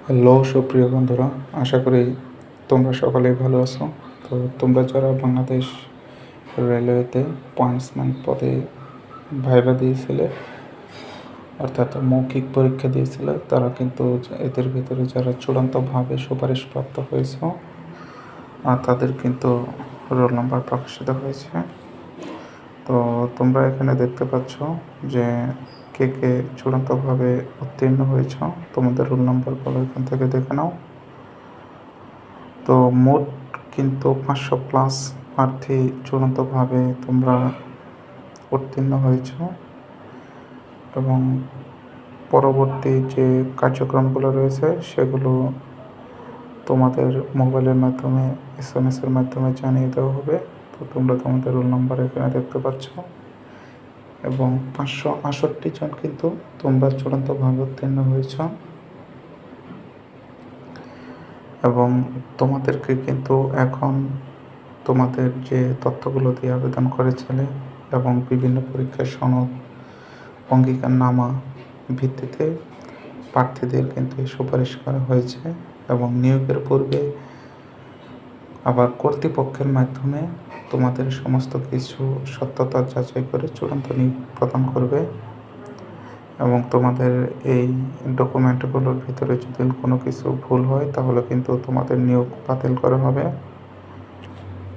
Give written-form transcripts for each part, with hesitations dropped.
Hello সুপ্রিয় বন্ধুরা, আশা করি তোমরা সকলেই ভালো আছো। তো তোমরা যারা বাংলাদেশ রেলওয়েতে পয়েন্টসম্যান পদে ভাইবা দিয়েছিলে, অর্থাৎ মৌখিক পরীক্ষা দিয়েছিলে, তারা কিন্তু এদের ভিতরে যারা চূড়ান্তভাবে সুপারিশপ্রাপ্ত হয়েছে তাদের কিন্তু রোল নাম্বার প্রকাশিত হয়েছে। তো তোমরা এখানে দেখতে পাচ্ছ যে কে কে চূড়ান্তভাবে উত্তীর্ণ হয়েছ, তোমাদের রোল নাম্বারগুলো এখান থেকে দেখে নাও। তো মোট কিন্তু 500+ প্রার্থী চূড়ান্তভাবে তোমরা উত্তীর্ণ হয়েছ এবং পরবর্তী যে কার্যক্রমগুলো রয়েছে সেগুলো তোমাদের মোবাইলের মাধ্যমে SMS-এর মাধ্যমে জানিয়ে দেওয়া হবে। তো তোমরা তোমাদের রোল নাম্বার এখানে দেখতে পাচ্ছ এবং 568 জন কিন্তু তোমরা চূড়ান্তভাবে উত্তীর্ণ হয়েছ এবং তোমাদেরকে কিন্তু এখন তোমাদের যে তথ্যগুলো দিয়ে আবেদন করেছিলে এবং বিভিন্ন পরীক্ষার সনদ, অঙ্গীকারনামা ভিত্তিতে প্রার্থীদের কিন্তু সুপারিশ করা হয়েছে এবং নিয়োগের পূর্বে আবার কর্তৃপক্ষের মাধ্যমে তোমাদের সমস্ত কিছু সত্যতা যাচাই করে চূড়ান্ত নিয়োগ প্রদান করবে এবং তোমাদের এই ডকুমেন্টগুলোর ভিতরে যদি কোনো কিছু ভুল হয় তাহলে কিন্তু তোমাদের নিয়োগ বাতিল করা হবে।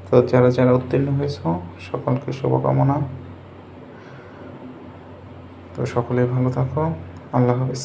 তো যারা যারা উত্তীর্ণ হয়েছ সকলকে শুভকামনা। তো সকলেই ভালো থাকো। আল্লাহ হাফেজ।